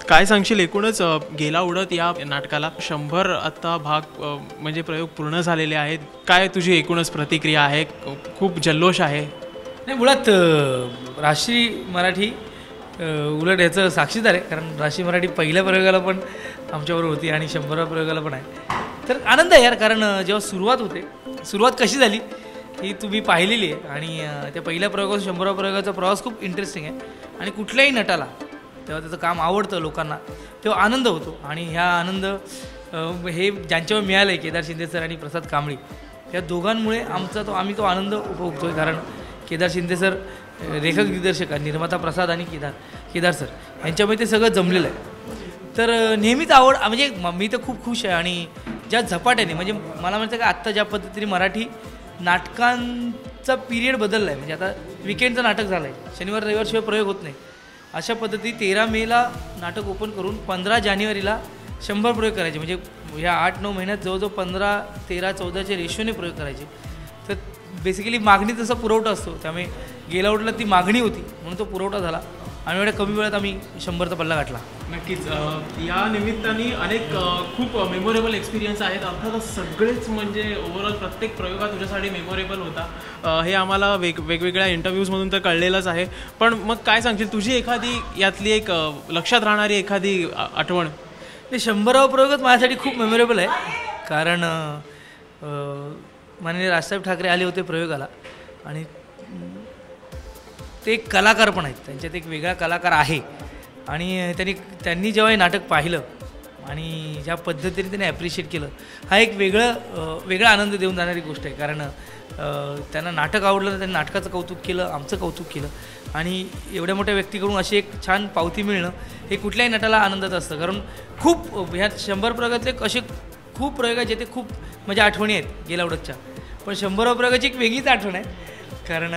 काय सांगशील एकूणच गेला उडत या नाटकाला 100 आता भाग म्हणजे प्रयोग पूर्ण झालेले आहेत, काय तुझी एकूणच प्रतिक्रिया आहे? खूप जल्लोष आहे. नाही, मुळात राष्ट्रीय मराठी उलट याचं साक्षीदार आहे, कारण राष्ट्रीय मराठी पहिल्या प्रयोगाला पण आमच्याबरोबर होती आणि 100व्या प्रयोगाला पण आहे. तर आनंद आहे यार, कारण जेव्हा सुरुवात होते, सुरुवात कशी झाली ही तुम्ही पाहिलेली आहे आणि त्या पहिल्या प्रयोगापासून 100व्या प्रयोगाचा प्रवास खूप इंटरेस्टिंग आहे आणि कुठल्याही नटाला तेव्हा त्याचं काम आवडतं लोकांना, तेव्हा आनंद होतो. आणि ह्या आनंद हे ज्यांच्यावर मिळालं आहे, केदार शिंदे सर आणि प्रसाद कांबळी, या दोघांमुळे आम्ही तो आनंद उपभोगतो आहे. कारण केदार शिंदे सर लेखक दिग्दर्शक, निर्माता प्रसाद आणि केदार सर यांच्यामुळे ते सगळं जमलेलं आहे. तर नेहमीच आवड, म्हणजे मी तर खूप खुश आहे. आणि ज्या झपाट्याने, म्हणजे मला म्हणतं का आत्ता ज्या पद्धतीने मराठी नाटकांचा पिरियड बदलला आहे, म्हणजे आता विकेंडचं नाटक झालं आहे, शनिवार रविवारशिवाय प्रयोग होत नाही, अशा पद्धती 13 मेला नाटक ओपन करून 15 जानेवारीला 100 प्रयोग करायचे. म्हणजे ह्या 8-9 महिन्यात जवळजवळ 15, 13, 14च्या रेशोने प्रयोग करायचे. तर बेसिकली मागणी तसा पुरवठा असतो, त्यामुळे गेल्या उठला ती मागणी होती म्हणून तो पुरवठा झाला आणि एवढ्या कमी वेळात आम्ही 100चा पल्ला गाठला. नक्कीच या निमित्ताने अनेक खूप मेमोरेबल एक्सपिरियन्स आहेत. अर्थातच सगळेच म्हणजे ओव्हरऑल प्रत्येक प्रयोग तुझ्यासाठी मेमोरेबल होता, हे आम्हाला वेगवेगळ्या इंटरव्ह्यूजमधून तर कळलेलंच आहे. पण मग काय सांगशील, तुझी एखादी यातली एक लक्षात राहणारी एखादी आठवण? ते 100वा प्रयोगच माझ्यासाठी खूप मेमोरेबल आहे, कारण माननीय राजसाहेब ठाकरे आले होते प्रयोगाला आणि ते एक कलाकार पण आहेत, त्यांच्यात एक वेगळा कलाकार आहे. आणि त्यांनी जेव्हा हे नाटक पाहिलं आणि ज्या पद्धतीने त्यांनी ॲप्रिशिएट केलं, हा एक वेगळा आनंद देऊन जाणारी गोष्ट आहे. कारण त्यांना नाटक आवडलं, त्यांनी नाटकाचं कौतुक केलं, आमचं कौतुक केलं आणि एवढ्या मोठ्या व्यक्तीकडून अशी एक छान पावती मिळणं हे कुठल्याही नटाला आनंदाचं असतं. कारण खूप ह्या 100 प्रयोगातले असे खूप प्रयोग आहेत जेथे खूप म्हणजे आठवणी आहेत गेल्या उडतच्या, पण 100व्या प्रयोगाची एक वेगळीच आठवण आहे, कारण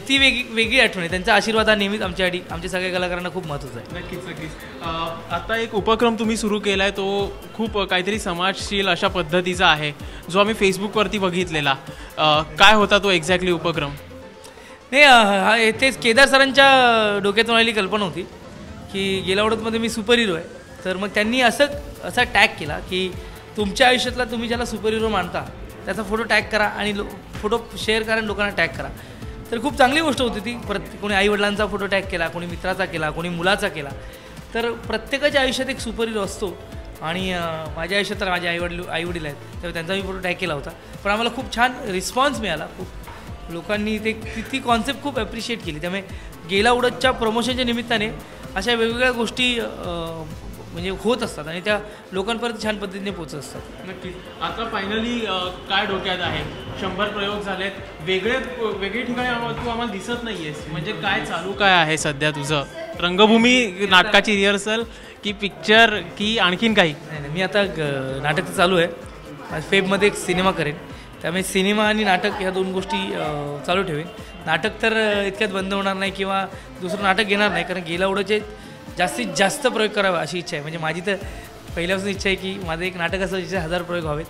ती वेगळी आठवण आहे. त्यांचा आशीर्वाद हा नेहमीच आमच्या सगळ्या कलाकारांना खूप महत्त्वाचा आहे. नक्कीच. आता एक उपक्रम तुम्ही सुरू केला आहे, तो खूप काहीतरी समाजशील अशा पद्धतीचा आहे, जो आम्ही फेसबुकवरती बघितलेला. काय होता तो एक्झॅक्टली उपक्रम? नाही, तेच केदार सरांच्या डोक्यातून आलेली कल्पना होती की गेल्या उडतमध्ये मी सुपर हिरो आहे. तर मग त्यांनी असा टॅग केला की तुमच्या आयुष्यातला तुम्ही ज्याला सुपर हिरो मानता त्याचा फोटो टॅग करा आणि फोटो शेअर करा आणि लोकांना टॅग करा. तर खूप चांगली गोष्ट होती ती. कोणी आईवडिलांचा फोटो टॅग केला, कोणी मित्राचा केला, कोणी मुलाचा केला. तर प्रत्येकाच्या आयुष्यात एक सुपर हिरो असतो आणि माझ्या आयुष्यात तर माझे आईवडील आहेत, तेव्हा त्यांचा मी फोटो टॅग केला होता. पण आम्हाला खूप छान रिस्पॉन्स मिळाला, खूप लोकांनी ती कॉन्सेप्ट खूप ॲप्रिशिएट केली. त्यामुळे गेला उडतच्या प्रमोशनच्या निमित्ताने अशा वेगवेगळ्या गोष्टी म्हणजे होत असतात आणि त्या लोकांपर्यंत छान पद्धतीने पोहोचत असतात. नक्कीच. आता फायनली काय डोक्यात आहे? 100 प्रयोग झालेत, वेगळे ठिकाणी तू आम्हाला दिसत नाही आहेस, म्हणजे काय चालू काय आहे सध्या तुझं? रंगभूमी नाटकाची रिहर्सल की पिक्चर की आणखीन काही? नाही, मी आता नाटक चालू आहे. फेबमध्ये एक सिनेमा करेन, त्यामुळे सिनेमा आणि नाटक ह्या 2 गोष्टी चालू ठेवेन. नाटक तर इतक्यात बंद होणार नाही किंवा दुसरं नाटक घेणार नाही, कारण गेल्या उडतचे जास्तीत जास्त प्रयोग करावा अशी इच्छा आहे. म्हणजे माझी तर पहिल्यापासून इच्छा आहे की माझं एक नाटक असं जिथे 1000 प्रयोग व्हावेत.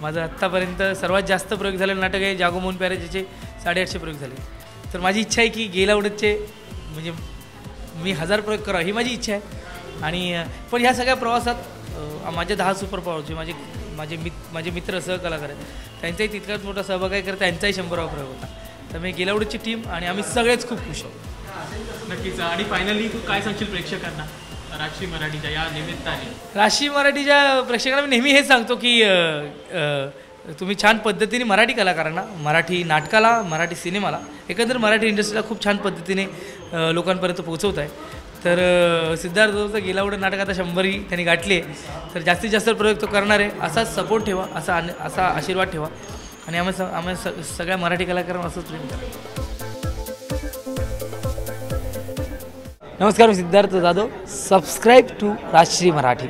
माझं आत्तापर्यंत सर्वात जास्त प्रयोग झालेलं नाटक आहे जागो मोहन प्यारे, ज्याचे 850 प्रयोग झाले. तर माझी इच्छा आहे की गेल्या उडतचे म्हणजे मी 1000 प्रयोग करावं ही माझी इच्छा आहे. आणि पण ह्या सगळ्या प्रवासात माझे 10 सुपर पॉवर जे माझे मित्र सहकलाकार आहेत, त्यांचाही तितकाच मोठा सहभाग आहे, कारण त्यांचाही 100वा प्रयोग होता. त्यामुळे गेल्या उडतची टीम आणि आम्ही सगळेच खूप खुश आहोत. नक्कीच. आणि फायनली तू काय सांगशील प्रेक्षकांना राष्ट्रीय मराठीच्या या निमित्ताने? राष्ट्रीय मराठीच्या प्रेक्षकांना मी नेहमी हे सांगतो की तुम्ही छान पद्धतीने मराठी कलाकारांना, मराठी नाटकाला, मराठी सिनेमाला, एकंदर मराठी इंडस्ट्रीला खूप छान पद्धतीने लोकांपर्यंत पोहोचवत आहे. तर सिद्धार्थचं गेला उडत नाटक आता 100 त्यांनी गाठले, तर जास्तीत जास्त प्रयोग तो करणार आहे. असाच सपोर्ट ठेवा, असा आशीर्वाद ठेवा आणि आम्ही सगळ्या मराठी कलाकारांना असंच प्रेम करा. नमस्कार, मी सिद्धार्थ जाधव. Subscribe to Rajshri Marathi.